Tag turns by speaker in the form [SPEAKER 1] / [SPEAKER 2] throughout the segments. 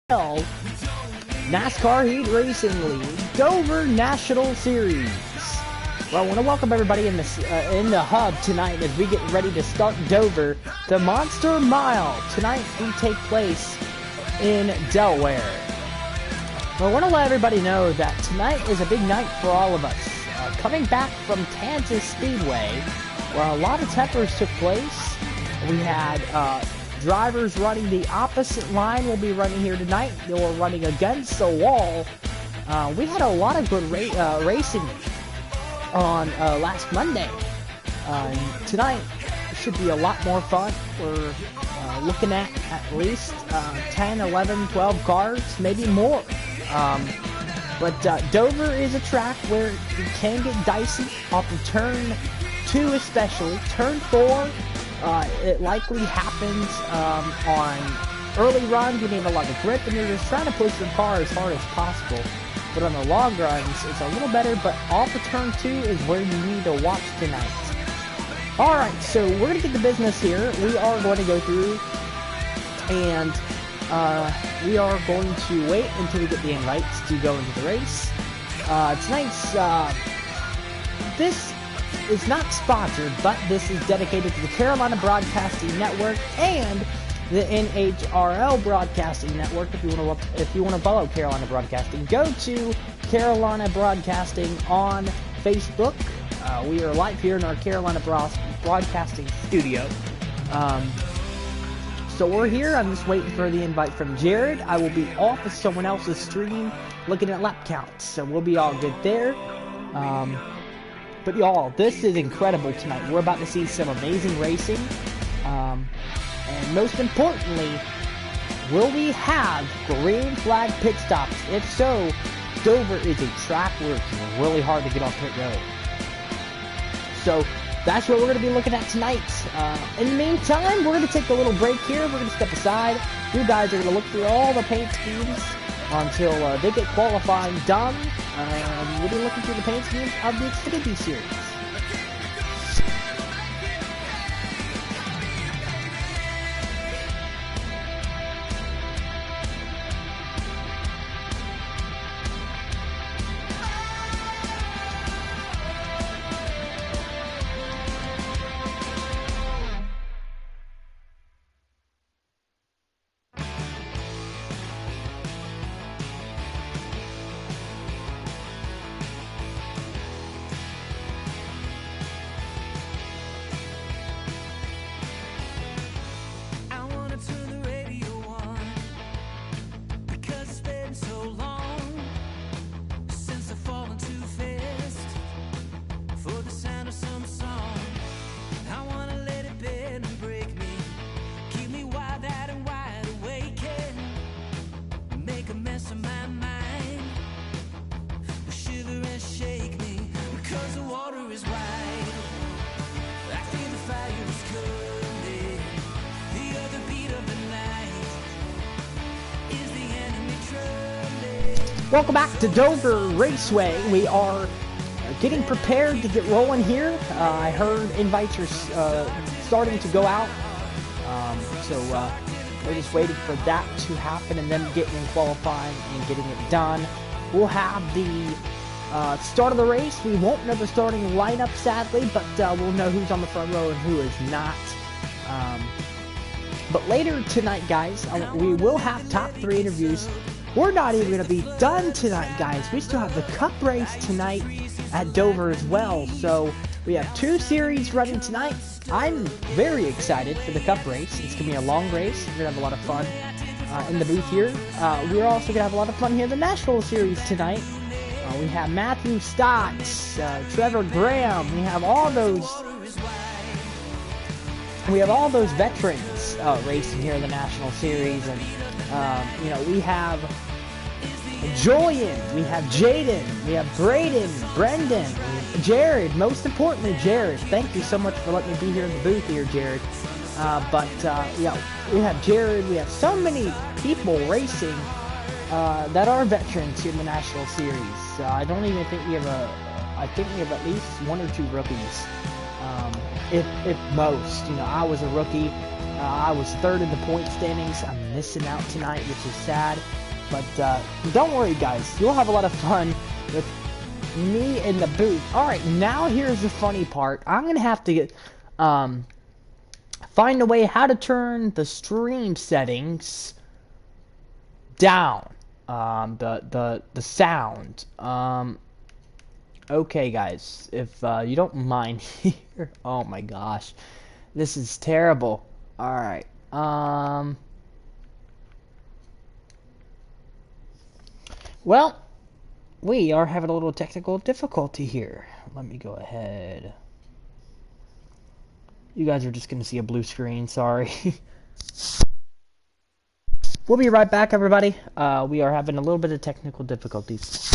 [SPEAKER 1] NASCAR Heat Racing League Dover National Series. Well, I want to welcome everybody in the hub tonight as we get ready to start Dover. The Monster Mile tonight will take place in Delaware. Well, I want to let everybody know that tonight is a big night for all of us. Coming back from Kansas Speedway, where a lot of tempers took place, we had drivers running the opposite line will be running here tonight. They were running against the wall. We had a lot of good racing on last Monday. Tonight should be a lot more fun. We're looking at least 10, 11, 12 cars, maybe more. But Dover is a track where it can get dicey off of turn 2 especially. Turn 4, it likely happens on early runs when you have a lot of grip and you're just trying to push your car as hard as possible. But on the long runs, it's a little better, but off of turn 2 is where you need to watch tonight. Alright, so we're going to get the business here. We are going to go through and we are going to wait until we get the invites to go into the race. Tonight's, this is not sponsored, but this is dedicated to the Carolina Broadcasting Network and the NHRL Broadcasting Network. If you want to follow Carolina Broadcasting, go to Carolina Broadcasting on Facebook. We are live here in our Carolina Broadcasting studio. So we're here. I'm just waiting for the invite from Jared. I will be off of someone else's stream looking at lap counts, so we'll be all good there. But y'all, this is incredible tonight. We're about to see some amazing racing. And most importantly, will we have green flag pit stops? If so, Dover is a track where it's really hard to get off pit road. So that's what we're going to be looking at tonight. In the meantime, we're going to take a little break here. We're going to step aside. You guys are going to look through all the paint schemes until they get qualifying done. We'll be looking through the paint schemes of the Xfinity Series. Welcome back to Dover Raceway. We are getting prepared to get rolling here. I heard invites are starting to go out. So we're just waiting for that to happen and then getting in qualifying and getting it done. We'll have the start of the race. We won't know the starting lineup, sadly, but we'll know who's on the front row and who is not. But later tonight, guys, we will have top 3 interviews. We're not even going to be done tonight, guys. We still have the Cup race tonight at Dover as well. So we have 2 series running tonight. I'm very excited for the Cup race. It's going to be a long race. We're going to have a lot of fun in the booth here. We're also going to have a lot of fun here in the National Series tonight. We have Matthew Stotts, Trevor Graham. We have all those veterans racing here in the National Series, and we have Julian, we have Jaden, we have Braden, Brendan, Jared. Most importantly, Jared. Thank you so much for letting me be here in the booth here, Jared. We have Jared. We have so many people racing that are veterans here in the National Series. I don't even think we have I think we have at least 1 or 2 rookies. If most. I was a rookie. I was 3rd in the point standings. I'm missing out tonight, which is sad. But don't worry, guys. You'll have a lot of fun with me in the booth. Alright, now here's the funny part. I'm going to have to get, find a way how to turn the stream settings down. The sound. Okay, guys. If you don't mind here. Oh my gosh. This is terrible. Alright. Well, we are having a little technical difficulty here. Let me go ahead. You guys are just going to see a blue screen. Sorry. We'll be right back, everybody. We are having a little bit of technical difficulties.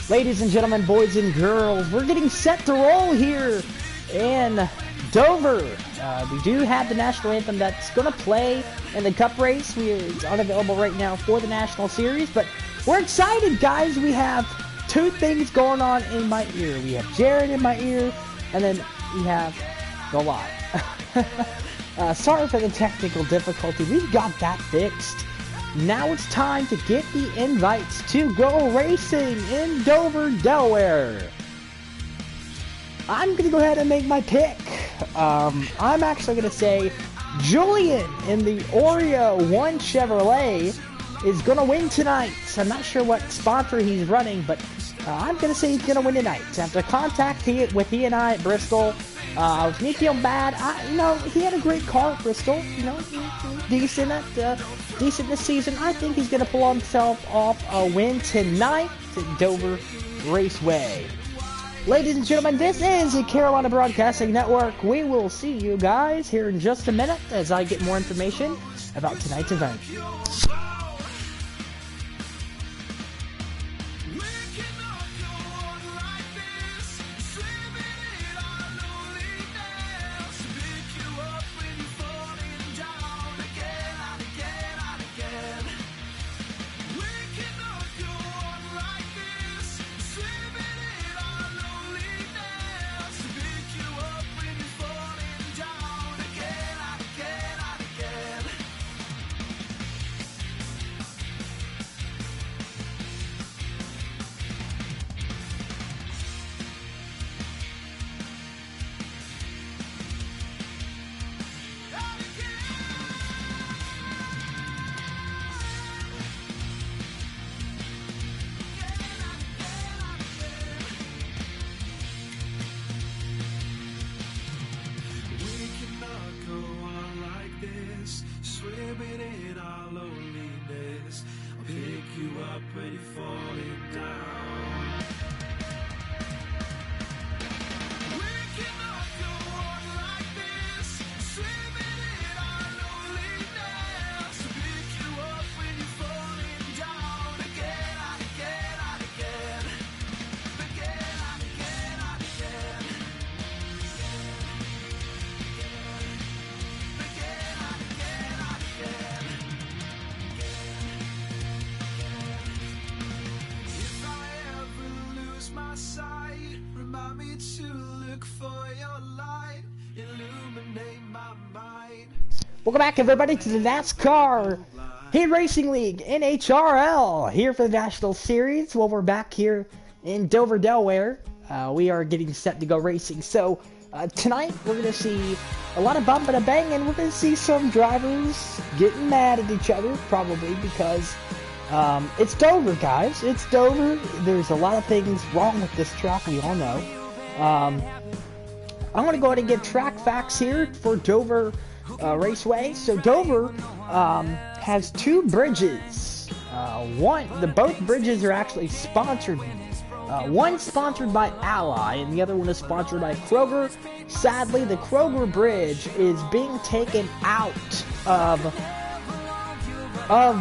[SPEAKER 1] Ladies and gentlemen, boys and girls, we're getting set to roll here in Dover. We do have the national anthem that's going to play in the cup race. It's unavailable right now for the national series, but we're excited, guys. We have two things going on in my ear. We have Jared in my ear, and then we have the lot. Sorry for the technical difficulty. We've got that fixed. Now it's time to get the invites to go racing in Dover, Delaware. I'm going to go ahead and make my pick. I'm actually going to say Julian in the Oreo 1 Chevrolet is going to win tonight. I'm not sure what sponsor he's running, but I'm going to say he's going to win tonight. After contact with he and I at Bristol, was me feeling bad? He had a great car at Bristol. Decent this season. I think he's going to pull himself off a win tonight at Dover Raceway. Ladies and gentlemen, this is the Carolina Broadcasting Network. We will see you guys here in just a minute as I get more information about tonight's event. Welcome back, everybody, to the NASCAR Heat Racing League NHRL here for the National Series. Well, we're back here in Dover, Delaware. We are getting set to go racing. So tonight we're going to see a lot of bumping and banging. We're going to see some drivers getting mad at each other, probably because it's Dover, guys. It's Dover. There's a lot of things wrong with this track, we all know. I'm going to go ahead and get track facts here for Dover Raceway. So Dover has two bridges. Both bridges are actually sponsored. One's sponsored by Ally, and the other one is sponsored by Kroger. Sadly, the Kroger Bridge is being taken out of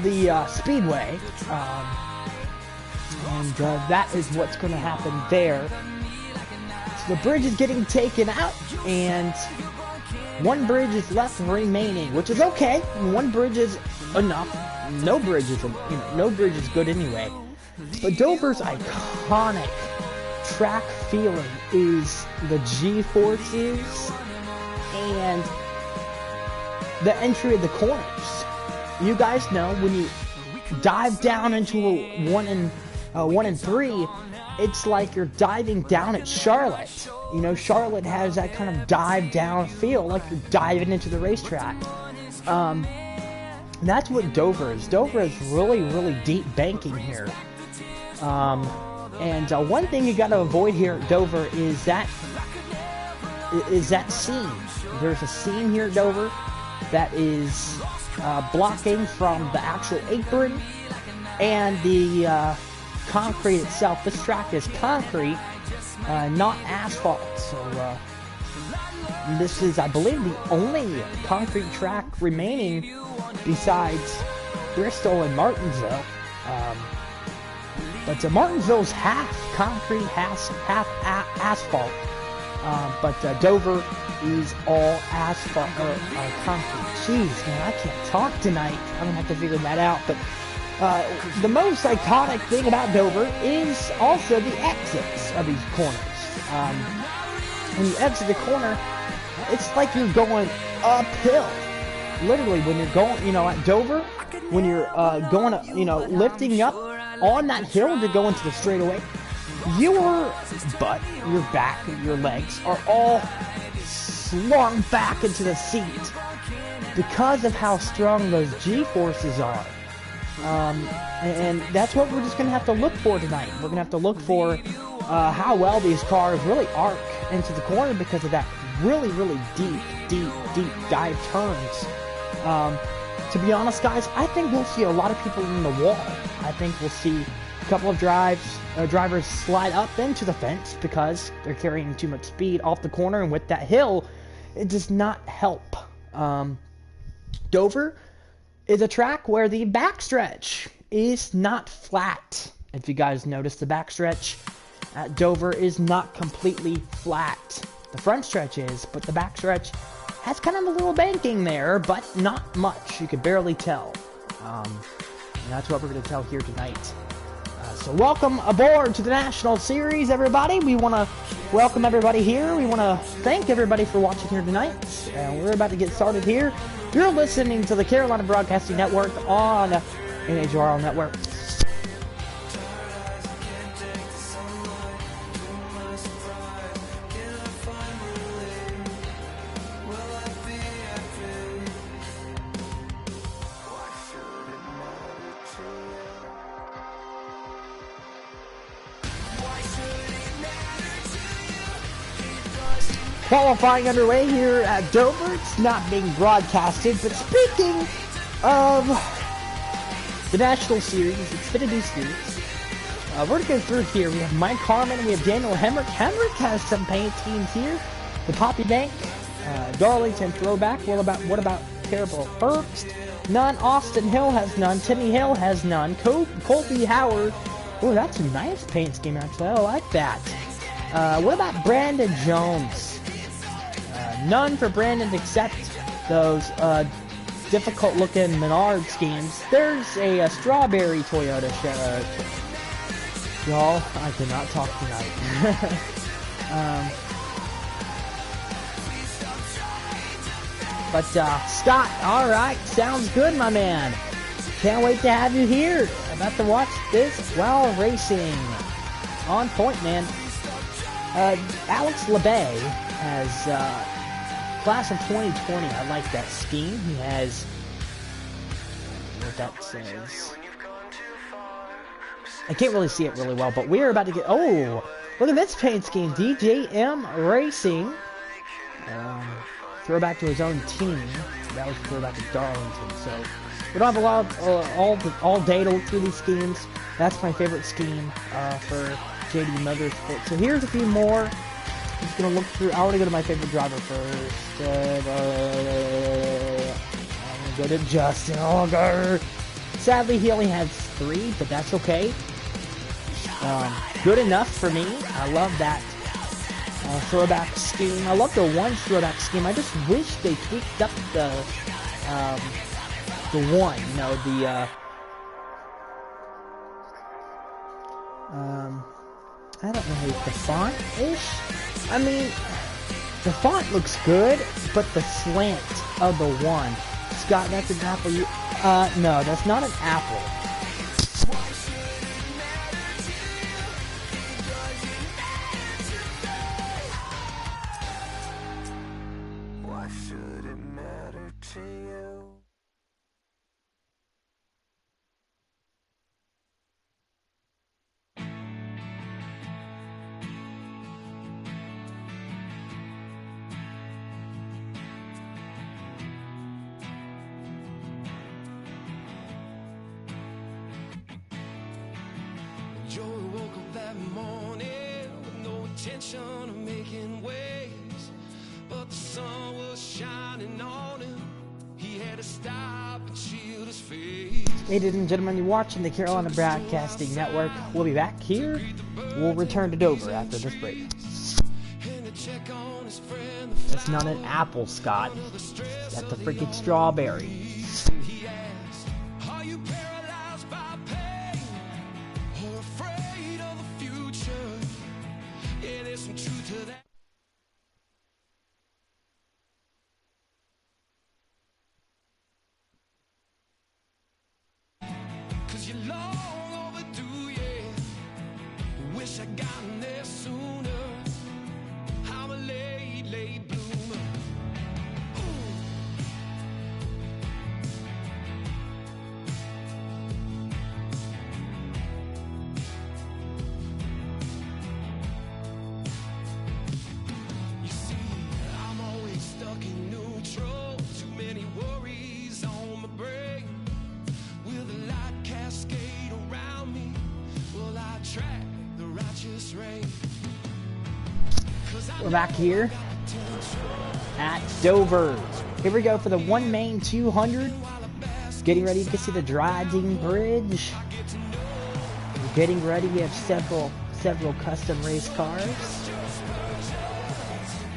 [SPEAKER 1] the Speedway, and that is what's going to happen there. So the bridge is getting taken out, and one bridge is left remaining, which is okay. One bridge is enough. No bridge is good anyway. But Dover's iconic track feeling is the G-forces and the entry of the corners. You guys know when you dive down into a 1 and 3, it's like you're diving down at Charlotte. Charlotte has that kind of dive down feel, like you're diving into the racetrack. That's what Dover is. Dover is really, really deep banking here. And one thing you got to avoid here at Dover is that seam. There's a seam here at Dover that is blocking from the actual apron and the concrete itself. This track is concrete, not asphalt. So this is, I believe, the only concrete track remaining besides Bristol and Martinsville. But Martinsville's half concrete, half asphalt. But Dover is all asphalt or concrete. Jeez, man, I can't talk tonight. I'm gonna have to figure that out. But the most iconic thing about Dover is also the exits of these corners. When you exit the corner, it's like you're going uphill. Literally, when you're going, at Dover, when you're going, lifting up on that hill to go into the straightaway, your butt, your back, your legs are all slung back into the seat because of how strong those G-forces are. And that's what we're just going to have to look for tonight. We're going to have to look for how well these cars really arc into the corner because of that really, really deep dive turns. To be honest, guys, I think we'll see a lot of people in the wall. I think we'll see a couple of drivers slide up into the fence because they're carrying too much speed off the corner, and with that hill, it does not help. Dover is a track where the backstretch is not flat. If you guys notice, the backstretch at Dover is not completely flat. The front stretch is, but the backstretch has kind of a little banking there, but not much. You could barely tell. And that's what we're going to tell here tonight. So welcome aboard to the National Series, everybody. We want to welcome everybody here. We want to thank everybody for watching here tonight. And we're about to get started here. You're listening to the Carolina Broadcasting Network on NHRL Network. Qualifying underway here at Dover. It's not being broadcasted, but speaking of the National Series, Xfinity Series, we're going to go through here. We have Mike Harmon, we have Daniel Hemrick. Hemrick has some paint schemes here. The Poppy Bank, Darlington Throwback. What about Terrible Herbst? None. Austin Hill has none. Timmy Hill has none. Colby Howard. Oh, that's a nice paint scheme, actually. I like that. What about Brandon Jones? None for Brandon except those difficult-looking Menard schemes. There's a strawberry Toyota. Y'all, I cannot talk tonight. But Scott, all right, sounds good, my man. Can't wait to have you here. About to watch this while racing. On point, man. Alex LeBay has class of 2020. I like that scheme. He has what that says. I can't really see it really well, but we're about to get. Oh, look at this paint scheme. DJM Racing. Throwback to his own team. That was throwback to Darlington. So we don't have a lot of all day to look through these schemes. That's my favorite scheme for JD Motorsports. So here's a few more. I'm just gonna look through. I want to go to my favorite driver first. I'm gonna go to Justin Allgaier. Sadly, he only has 3, but that's okay. Good enough for me. I love that throwback scheme. I love the one throwback scheme. I just wish they tweaked up the one. You know, the I don't know if the font-ish. I mean, the font looks good, but the slant of the one. Scott, that's an apple. No, that's not an apple. Why should it matter to you?
[SPEAKER 2] Joey woke up that morning with no intention of making waves, but the sun was shining on him. He had to stop and shield his face.
[SPEAKER 1] Ladies and gentlemen, you're watching the Carolina Broadcasting Network. We'll be back here. We'll return to Dover after this break. It's not an apple, Scott. That's a freaking strawberry.
[SPEAKER 2] He asked, are you paralyzed by pain or afraid of the future? Yeah, there's some truth to that. Cause you're long overdue, yeah. Wish I gotten there sooner. I'm a late bloomer. You see, I'm always stuck in neutral. Too many worries on my brain. Will the light cascade around me? Will I track the righteous rain?
[SPEAKER 1] We're back here at Dover. Here we go for the one main 200. Getting ready to see the Dryden Bridge. We're getting ready. We have several custom race cars.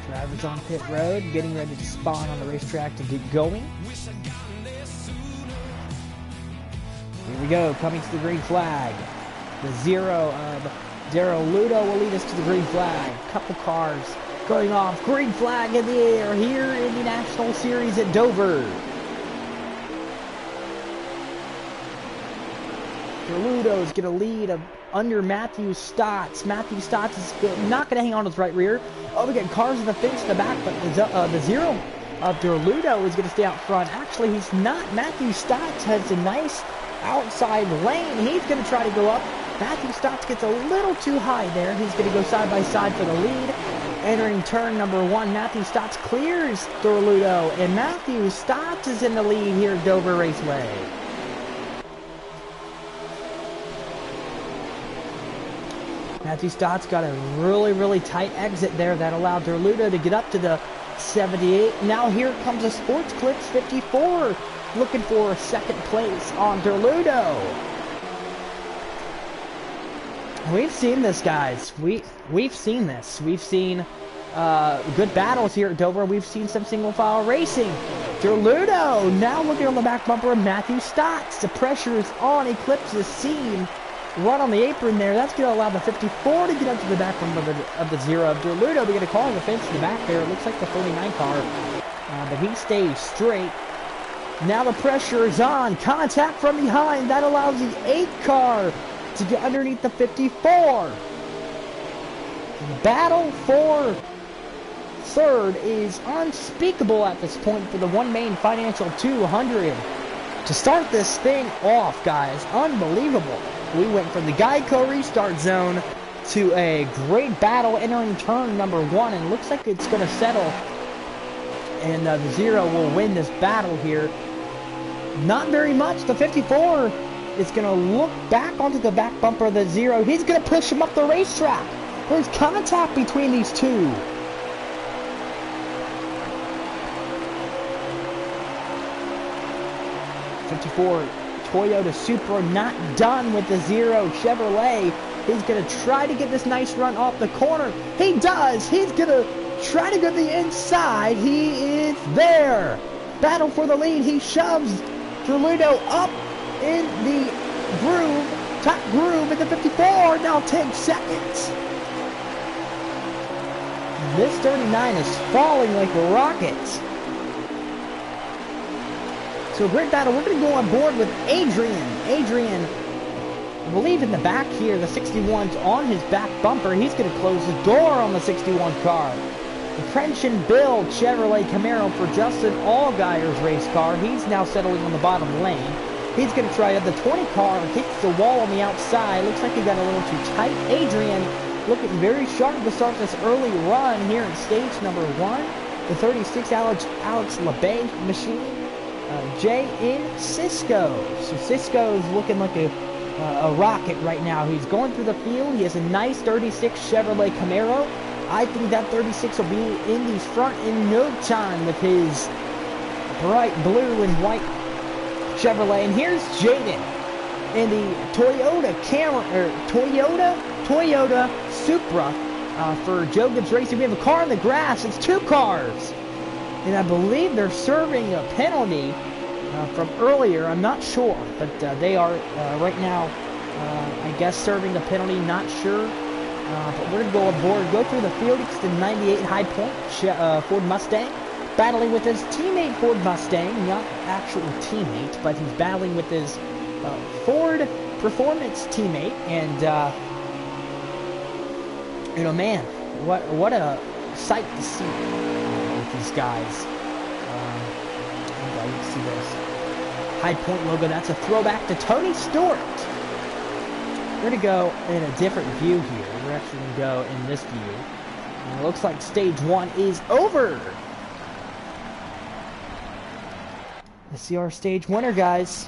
[SPEAKER 1] Drivers on pit road, getting ready to spawn on the racetrack to get going. Here we go, coming to the green flag. The zero of Daryl Ludo will lead us to the green flag. Couple cars going off. Green flag in the air here in the National Series at Dover. Ludo is going to lead under Matthew Stotts. Matthew Stotts is not going to hang on to his right rear. Oh, we got cars in the fence in the back, but the zero of Ludo is going to stay out front. Actually, he's not. Matthew Stotts has a nice outside lane. He's going to try to go up. Matthew Stotts gets a little too high there. He's going to go side by side for the lead. Entering turn number 1, Matthew Stotts clears Ludo, and Matthew Stotts is in the lead here at Dover Raceway. Matthew Stotts got a really tight exit there that allowed Ludo to get up to the 78. Now here comes a Sports Clips 54 looking for a second place on Ludo. We've seen this, guys. We've seen this. We've seen good battles here at Dover. We've seen some single file racing. Ludo now looking on the back bumper of Matthew Stotts. The pressure is on. Eclipse is seen. Run on the apron there. That's going to allow the 54 to get up to the back bumper of the zero of Ludo. We get a call on the fence in the back there. It looks like the 49 car, but he stays straight. Now the pressure is on. Contact from behind. That allows the 8 car to get underneath the 54. Battle for third is unspeakable at this point for the one main financial 200. To start this thing off, guys, unbelievable. We went from the Geico restart zone to a great battle entering turn number 1, and looks like it's going to settle. And the zero will win this battle here. Not very much. The 54 is going to look back onto the back bumper of the zero. He's going to push him up the racetrack. There's contact between these two. '54 Toyota Supra not done with the zero Chevrolet. He's going to try to get this nice run off the corner. He does. He's going to try to go to the inside. He is there. Battle for the lead. He shoves Ludo up in the groove, top groove in the 54, now 10 seconds. This 39 is falling like rockets. So a great battle. We're going to go on board with Adrian. Adrian, I believe in the back here, the 61's on his back bumper. He's going to close the door on the 61 car. The Prension Bill Chevrolet Camaro for Justin Allgaier's race car. He's now settling on the bottom lane. He's going to try it. The 20 car hits the wall on the outside. Looks like he got a little too tight. Adrian looking very sharp to start this early run here in stage number 1. The 36 Alex LeBay machine. Jay in Cisco. So Cisco is looking like a rocket right now. He's going through the field. He has a nice 36 Chevrolet Camaro. I think that 36 will be in the front in no time with his bright blue and white Chevrolet. And here's Jaden in the Toyota Supra for Joe Gibbs Racing. We have a car in the grass. It's 2 cars. And I believe they're serving a penalty from earlier. I'm not sure. But they are right now, I guess, serving a penalty. Not sure. But we're going to go aboard, go through the field. It's the 98 High Point Ford Mustang. Battling with his teammate Ford Mustang. Not actual teammate, but he's battling with his Ford Performance teammate. And, you know, man, what a sight to see with these guys. You can see this High Point logo. That's a throwback to Tony Stewart. We're going to go in a different view here. We're actually going to go in this view. And it looks like stage 1 is over. Let's see our stage winner, guys.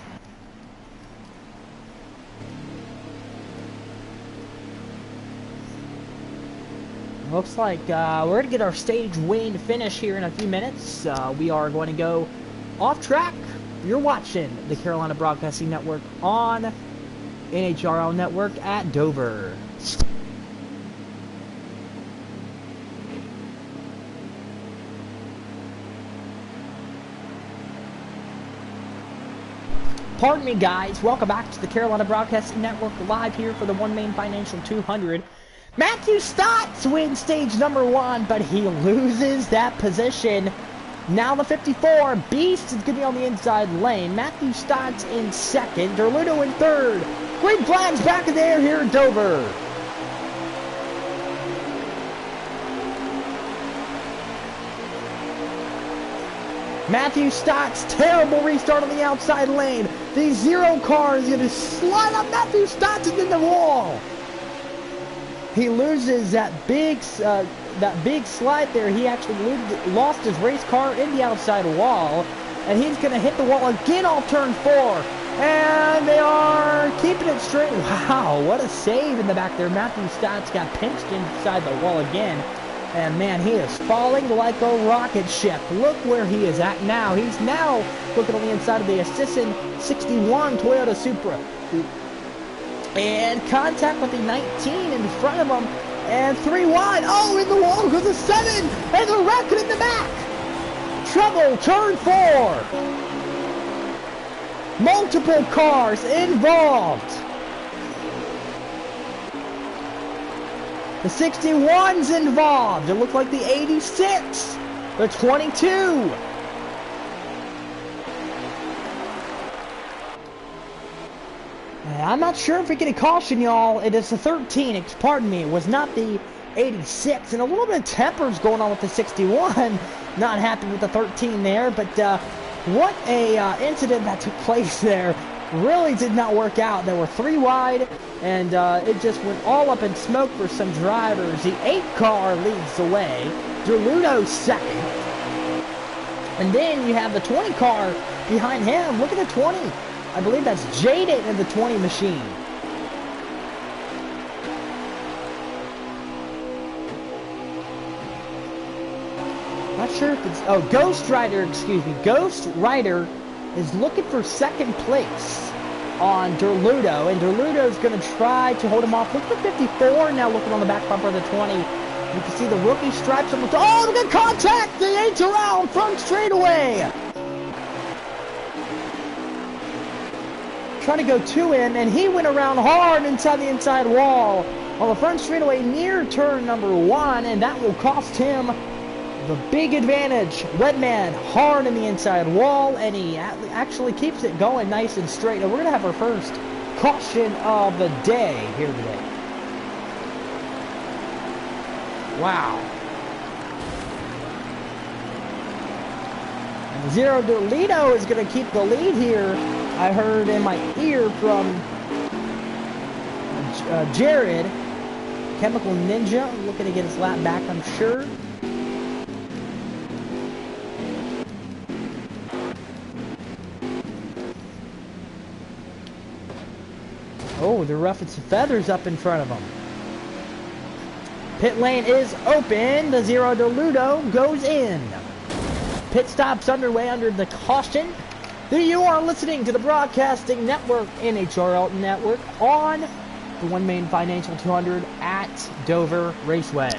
[SPEAKER 1] Looks like we're going to get our stage win finish here in a few minutes. We are going to go off track. You're watching the Carolina Broadcasting Network on NHRL Network at Dover. Pardon me, guys. Welcome back to the Carolina Broadcasting Network, live here for the One Main Financial 200. Matthew Stotts wins stage number 1, but he loses that position. Now the 54 Beast is going to be on the inside lane. Matthew Stotts in second. Derludo in third. Green flags back in the air here in Dover. Matthew Stotts, terrible restart on the outside lane. The 0 car is going to slide up Matthew Stotts into the wall. He loses that big slide there. He actually lost his race car in the outside wall. And he's going to hit the wall again off turn 4. And they are keeping it straight. Wow, what a save in the back there. Matthew Stotts got pinched inside the wall again. And man, he is falling like a rocket ship. Look where he is at now. He's now looking on the inside of the Assistant 61 Toyota Supra. And contact with the 19 in front of him. And 3 wide. Oh, in the wall goes a 7. And the wreck in the back. Trouble, turn 4. Multiple cars involved. The 61's involved. It looked like the 86. The 22. I'm not sure if we get a caution, y'all. It is the 13. Pardon me. It was not the 86. And a little bit of temper's going on with the 61. Not happy with the 13 there. But what a incident that took place there. Really did not work out. There were 3 wide. And it just went all up in smoke for some drivers. The 8 car leads the way. Derludo's second. And then you have the 20 car behind him. Look at the 20. I believe that's Jaden in the 20 machine. Not sure if it's... Oh, Ghost Rider, excuse me. Ghost Rider is looking for second place on Derludo. And Derludo's going to try to hold him off. Look at the 54 now looking on the back bumper of the 20. You can see the rookie stripes on the... Oh, look at contact! The NHRL front straightaway! Trying to go 2 in, and he went around hard inside the inside wall on the front straightaway near turn number 1, and that will cost him the big advantage. Redman hard in the inside wall, and he actually keeps it going nice and straight. And we're going to have our first caution of the day here today. Wow. And Zero Derludo is going to keep the lead here. I heard in my ear from Jared, Chemical Ninja, looking to get his lap back, I'm sure. Oh, they're roughing some feathers up in front of him. Pit lane is open. The Zero Derludo goes in. pit stops underway under the caution. You are listening to the Broadcasting Network, NHRL Network, on the One Main Financial 200 at Dover Raceway.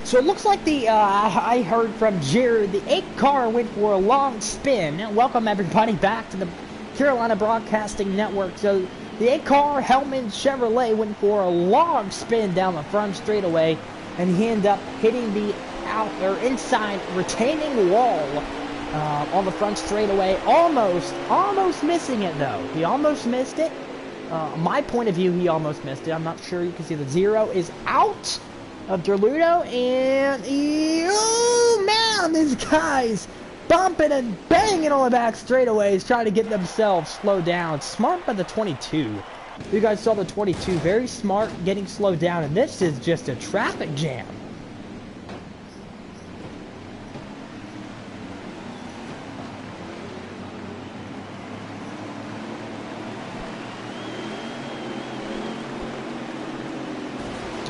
[SPEAKER 1] So it looks like I heard from Jared, the 8 car went for a long spin. Welcome everybody back to the Carolina Broadcasting Network. So the 8 car Hellman Chevrolet went for a long spin down the front straightaway, and he ended up hitting the inside retaining wall on the front straightaway. Almost missing it though. He almost missed it. My point of view, he almost missed it. I'm not sure. You can see the 0 is out of Derludo, and oh man, these guys bumping and banging on the back straightaways, trying to get themselves slowed down. Smart by the 22. You guys saw the 22, very smart, getting slowed down, and this is just a traffic jam.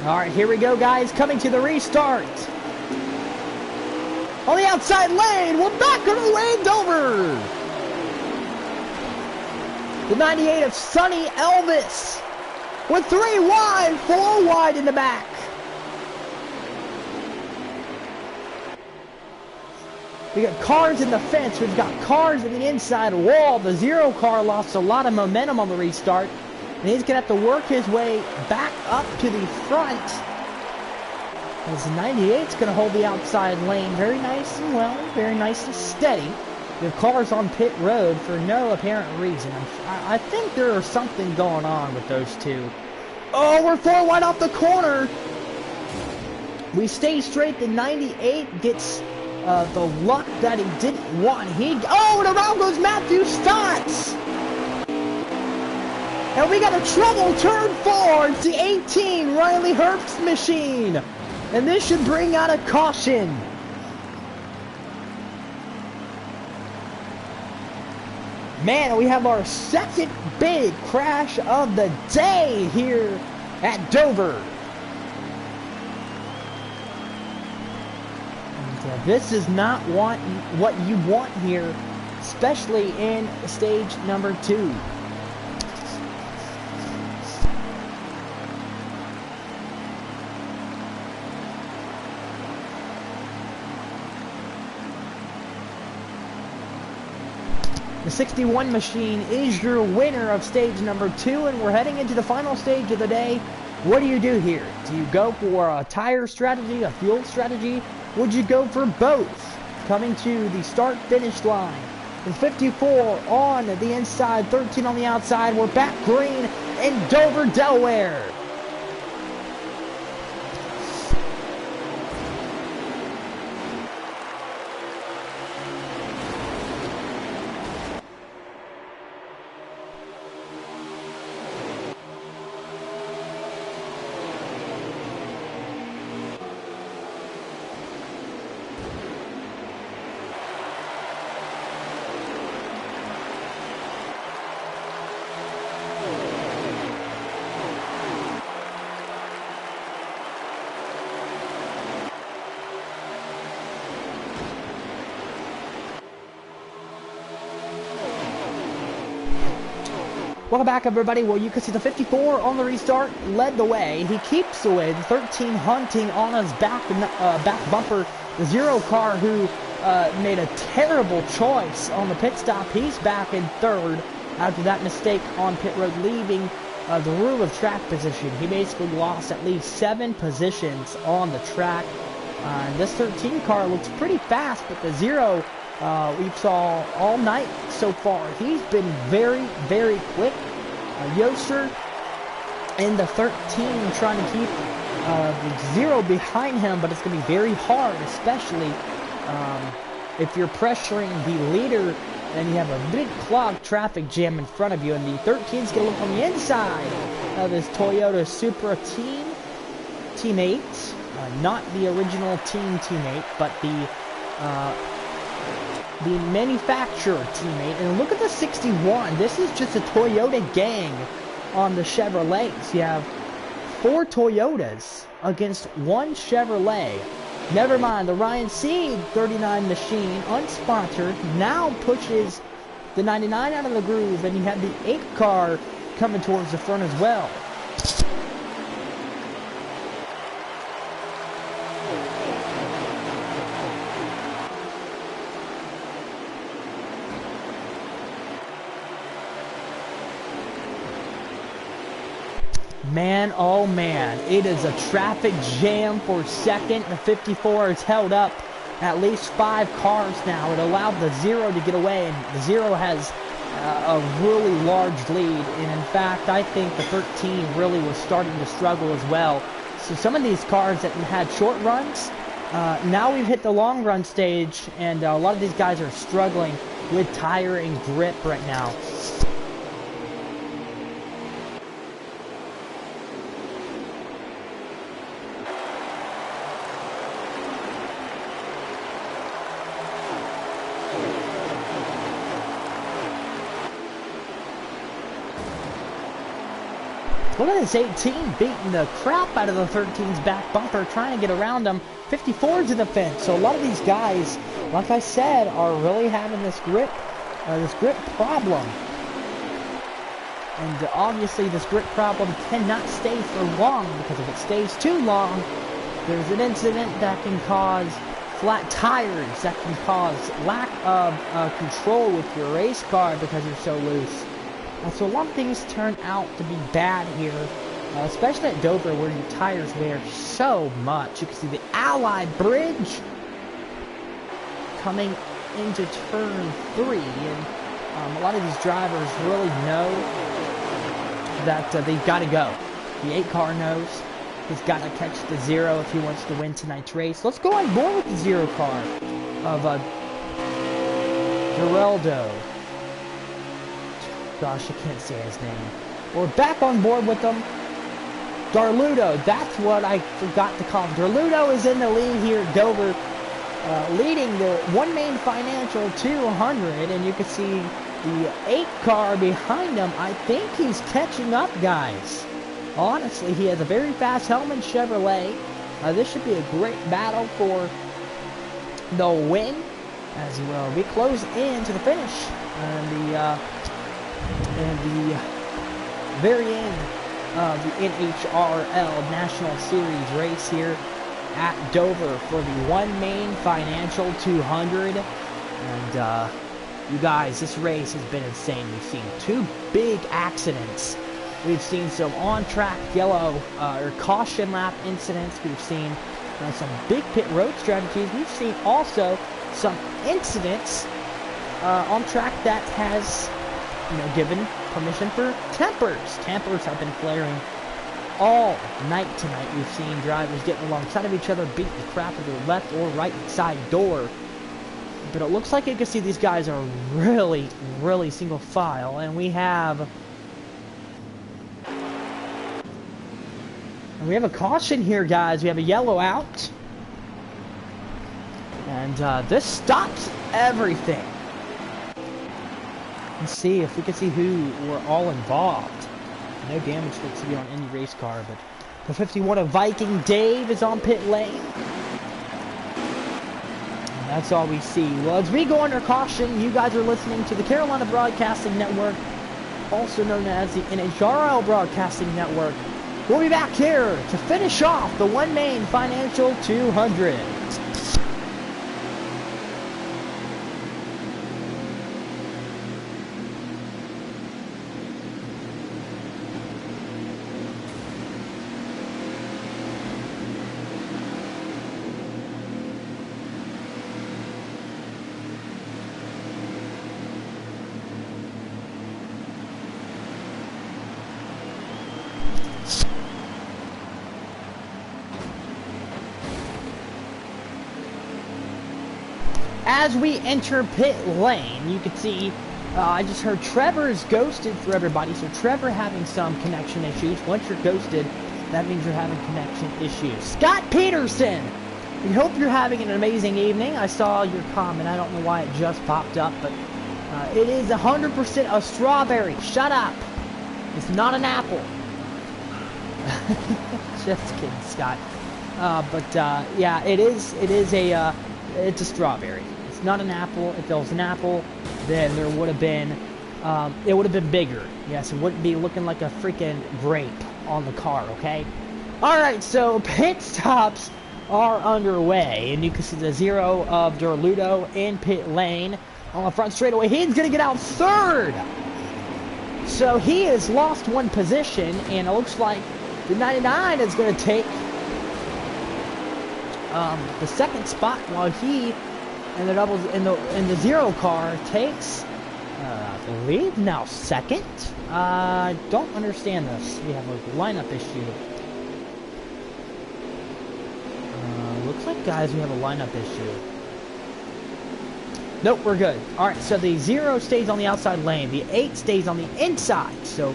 [SPEAKER 1] Alright, here we go, guys. Coming to the restart. On the outside lane, we're back on the way in Dover. The 98 of Sonny Elvis with 3 wide, 4 wide in the back. We got cars in the fence. We've got cars in the inside wall. The 0 car lost a lot of momentum on the restart, and he's going to have to work his way back up to the front. As the 98's going to hold the outside lane very nice and well, very nice and steady. The cars on pit road for no apparent reason. I think there is something going on with those two. Oh, we're 4 wide off the corner. We stay straight. The 98 gets the luck that he didn't want. Oh, and around goes Matthew Stotts. And we got a trouble turn 4. It's the 18 Riley Herbst machine. And this should bring out a caution. Man, we have our second big crash of the day here at Dover. And, this is not what you want here, especially in stage number 2. The 61 machine is your winner of stage number 2, and we're heading into the final stage of the day. What do you do here? Do you go for a tire strategy, a fuel strategy? Would you go for both? Coming to the start-finish line. The 54 on the inside, 13 on the outside. We're back green in Dover, Delaware. Welcome back, everybody. Well, you can see the 54 on the restart led the way. He keeps away the 13 hunting on his back bumper. The 0 car who made a terrible choice on the pit stop. He's back in 3rd after that mistake on pit road, leaving the rule of track position. He basically lost at least 7 positions on the track. This 13 car looks pretty fast, but the 0 we saw all night so far, he's been very, very quick. Yoster in the 13 trying to keep the 0 behind him, but it's going to be very hard, especially if you're pressuring the leader and you have a big clogged traffic jam in front of you, and the 13's going to look on the inside of this Toyota Supra teammate. Not the original teammate, but the manufacturer teammate. And look at the 61. This is just a Toyota gang on the Chevrolets. You have 4 Toyotas against 1 Chevrolet. Never mind, the Ryan Seed 39 machine, unsponsored, now pushes the 99 out of the groove, and you have the 8 car coming towards the front as well. Man, oh man, it is a traffic jam for second. The 54 is held up at least 5 cars now. It allowed the 0 to get away, and the 0 has a really large lead. And in fact, I think the 13 really was starting to struggle as well. So some of these cars that had short runs, now we've hit the long run stage, and a lot of these guys are struggling with tire and grip right now. Look at this 18 beating the crap out of the 13's back bumper, trying to get around them. 54's in the fence. So a lot of these guys, like I said, are really having this grip problem. And obviously this grip problem cannot stay for long, because if it stays too long, there's an incident that can cause flat tires, that can cause lack of control with your race car because you're so loose. So a lot of things turn out to be bad here, especially at Dover, where your tires wear so much. You can see the Allied Bridge coming into turn 3, and a lot of these drivers really know that they've got to go. The 8 car knows he's got to catch the 0 if he wants to win tonight's race. Let's go on board with the 0 car of Geraldo. Gosh, I can't say his name. We're back on board with them. Darludo, that's what I forgot to call him. Darludo is in the lead here at Dover, leading the One Main Financial 200, and you can see the 8 car behind him. I think he's catching up, guys. Honestly, he has a very fast Hellman Chevrolet. This should be a great battle for the win, as well. We close into the finish, and the very end of the NHRL National Series race here at Dover for the One Main Financial 200. And you guys, this race has been insane. We've seen 2 big accidents. We've seen some on-track yellow or caution lap incidents. We've seen some big pit road strategies. We've seen also some incidents on track that has, given permission for tempers. Tempers have been flaring all night tonight. We've seen drivers getting alongside of each other, beating the crap of their left or right side door. But it looks like you can see these guys are really, really single file. And we have a caution here, guys. We have a yellow out. And this stops everything. Let's see if we can see who were all involved. No damage looks to be on any race car, but the 51 of Viking Dave is on pit lane. And that's all we see. Well, as we go under caution, you guys are listening to the Carolina Broadcasting Network, also known as the NHRL Broadcasting Network. We'll be back here to finish off the One Main Financial 200. as we enter pit lane, you can see I just heard Trevor's ghosted for everybody. So Trevor having some connection issues. Once you're ghosted, that means you're having connection issues. Scott Peterson, we hope you're having an amazing evening. I saw your comment. I don't know why it just popped up, but it is 100% a strawberry. Shut up. It's not an apple. Just kidding, Scott. Yeah, it's a strawberry. It's not an apple. If it was an apple, then there would have been, it would have been bigger. Yes, it wouldn't be looking like a freaking grape on the car, okay? Alright, so pit stops are underway, and you can see the zero of Dorludo in pit lane on the front straightaway. He's going to get out third! So he has lost one position, and it looks like the 99 is going to take the second spot, while he and the doubles in the zero car takes, I believe now second. Don't understand this. We have a lineup issue. Looks like, guys, we have a lineup issue. Nope, we're good. Alright, so the 0 stays on the outside lane. The 8 stays on the inside. So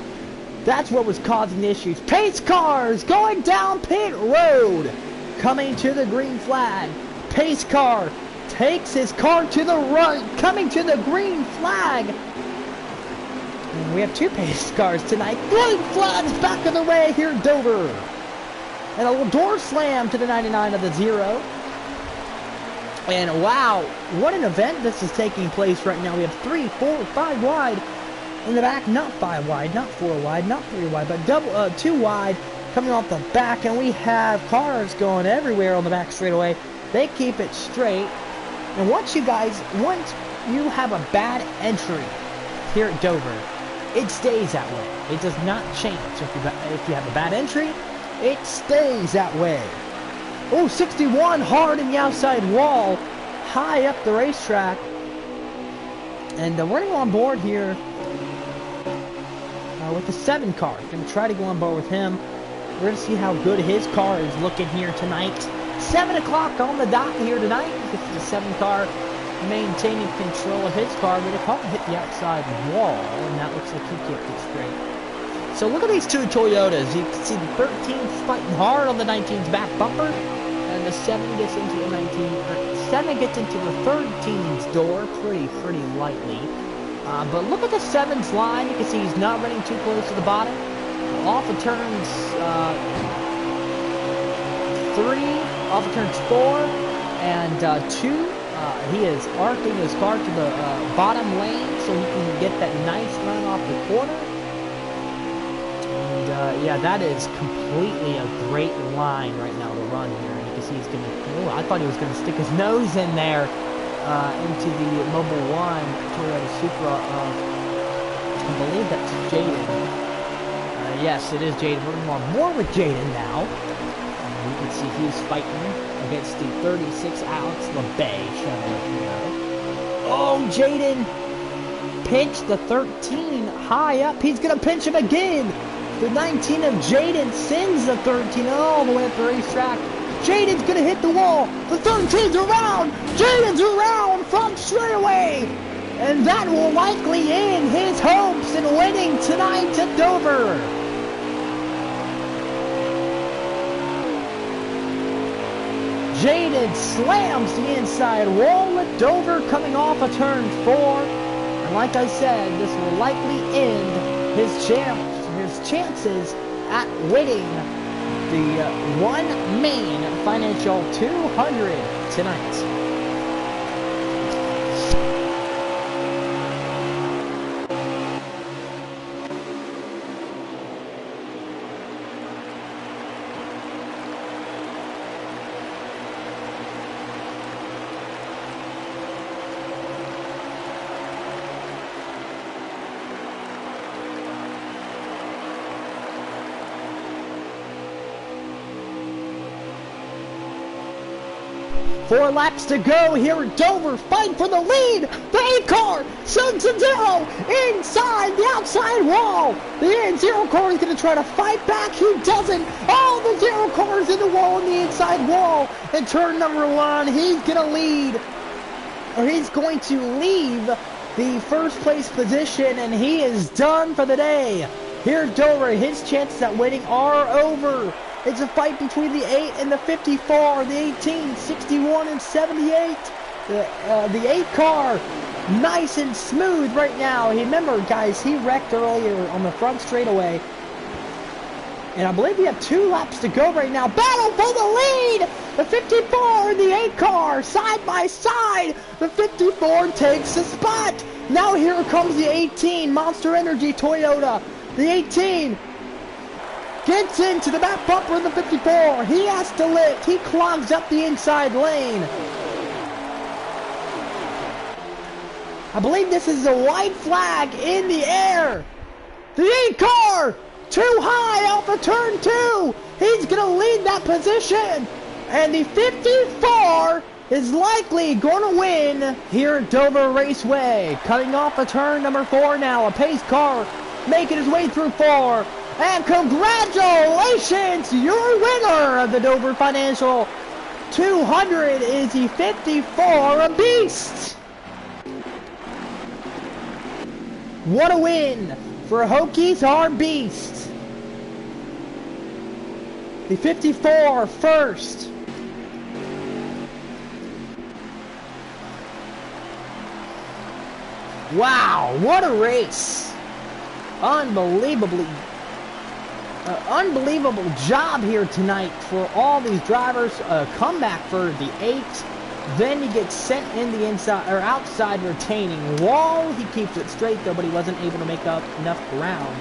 [SPEAKER 1] that's what was causing the issues. Pace cars going down pit road. Coming to the green flag. Pace car takes his car to the right. Coming to the green flag. And we have 2 pace cars tonight. Green flag's back in the way here in Dover. And a little door slam to the 99 of the 0. And wow, what an event this is taking place right now. We have 3, 4, 5 wide in the back. Not 5 wide, not 4 wide, not 3 wide, but 2 wide coming off the back. And we have cars going everywhere on the back straightaway. They keep it straight. And once you have a bad entry here at Dover, it stays that way. It does not change. If you have a bad entry, it stays that way. Oh, 61 hard in the outside wall, high up the racetrack. And we're going to go on board here with the 7 car. Going to try to go on board with him. We're going to see how good his car is looking here tonight. 7 o'clock on the dot here tonight. You can see the 7 car maintaining control of his car, but it probably hit the outside wall, and that looks like he kept it straight. So look at these 2 Toyotas. You can see the 13's fighting hard on the 19's back bumper, and the 7 gets into the 7 gets into the 13's door pretty lightly. But look at the 7's line. You can see he's not running too close to the bottom. Off of turns 3, off of turns 4, and 2. He is arcing his car to the bottom lane so he can get that nice run off the corner. And yeah, that is completely a great line right now to run here. And you can see he's going to, I thought he was going to stick his nose in there into the Mobil 1 Toyota Supra of, I believe that's Jaden. Yes, it is Jaden. We're going to go on more with Jaden now. You can see he's fighting against the 36 Alex LeBay Chevrolet. Oh, Jaden pinched the 13 high up. He's going to pinch him again. The 19 of Jaden sends the 13 all the way up the racetrack. Jaden's going to hit the wall. The 13's around. Jaden's around from straightaway. And that will likely end his hopes in winning tonight at Dover. Jaden slams the inside wall at Dover coming off of turn 4. And like I said, this will likely end his chances at winning the One Main Financial 200 tonight. Four laps to go here at Dover, fighting for the lead. The 8 car sends a 0 inside the outside wall. The 0 car is going to try to fight back. He doesn't. All the 0 cars in the wall on the inside wall. And turn number 1, he's going to lead or he's going to leave the first place position, and he is done for the day. Here at Dover, his chances at winning are over. It's a fight between the 8 and the 54, the 18, 61 and 78. The 8 car, nice and smooth right now. Remember, guys, he wrecked earlier on the front straightaway. And I believe we have 2 laps to go right now. Battle for the lead! The 54 and the 8 car, side by side. The 54 takes the spot. Now here comes the 18, Monster Energy Toyota. The 18 gets into the back bumper of the 54. He has to lift. He clogs up the inside lane. I believe this is a white flag in the air. The 8 car, too high off of turn 2. He's going to lead that position. And the 54 is likely going to win here at Dover Raceway. Cutting off of turn number 4 now. A pace car making his way through 4. And congratulations, your winner of the Dover Financial 200 is the 54, a beast. What a win for Hokies, our beast. The 54 first. Wow, what a race. Unbelievable job here tonight for all these drivers. A comeback for the 8. Then he gets sent in the inside or outside retaining wall. He keeps it straight though, but he wasn't able to make up enough ground.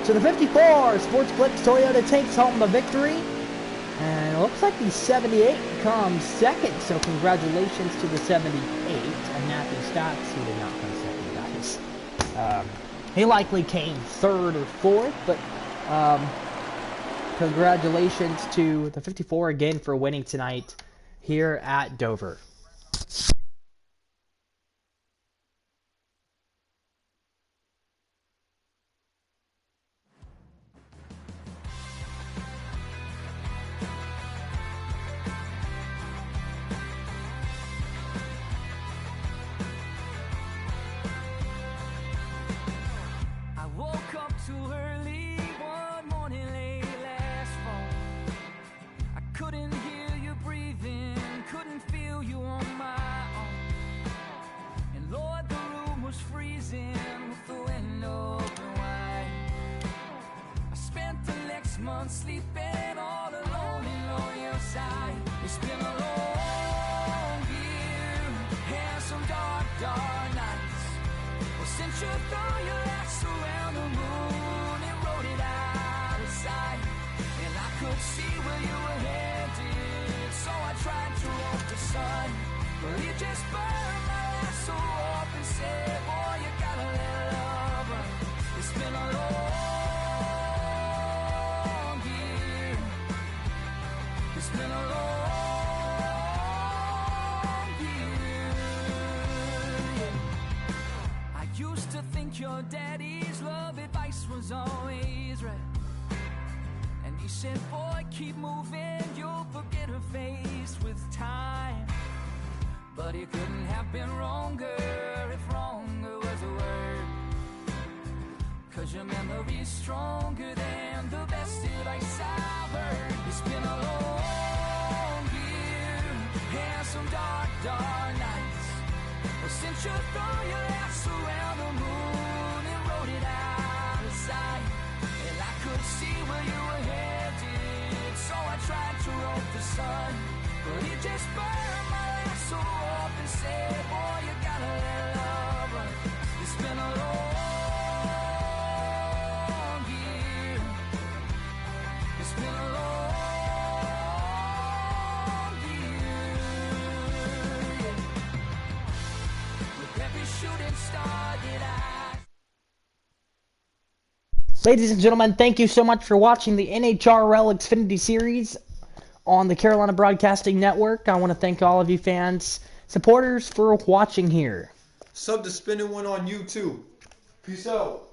[SPEAKER 1] So the 54 Sports Blitz Toyota takes home the victory. And it looks like the 78 comes second. So congratulations to the 78 and Matthew Stocks, who did not come second, guys. He likely came 3rd or 4th, but congratulations to the 54 again for winning tonight here at Dover.
[SPEAKER 2] I woke up too early one morning late last fall. I couldn't hear you breathing, couldn't feel you on my arm. And Lord, the room was freezing with the window open wide. I spent the next month sleeping all alone and on your side. It's been a long year and some dark, dark nights. Well, since you threw your ass around the moon and rode it out of sight, and I could see where you were headed, so I tried to rope the sun, but it just burned my ass so up and said, boy, you gotta let love run. It's been a long year. It's been a long year. Yeah. I used to think your daddy's love advice was always right. And he said, boy, keep moving, you'll forget her face with time. But it couldn't have been wronger if wronger was a word. 'Cause your memory's stronger than the best advice I've heard. It's been a long year and some dark, dark nights. Well, since you threw your ass around the moon and rode it out of sight, and I could see where you were headed, so I tried to rope the sun, but it just burned my ass so up and said, boy, you gotta let love run. It's been a long year. It's been a long year. Yeah. With every shooting star that I...
[SPEAKER 1] Ladies and gentlemen, thank you so much for watching the NHRL Xfinity Series on the Carolina Broadcasting Network. I want to thank all of you fans, supporters for watching here.
[SPEAKER 3] Sub to Spinning One on YouTube. Peace out.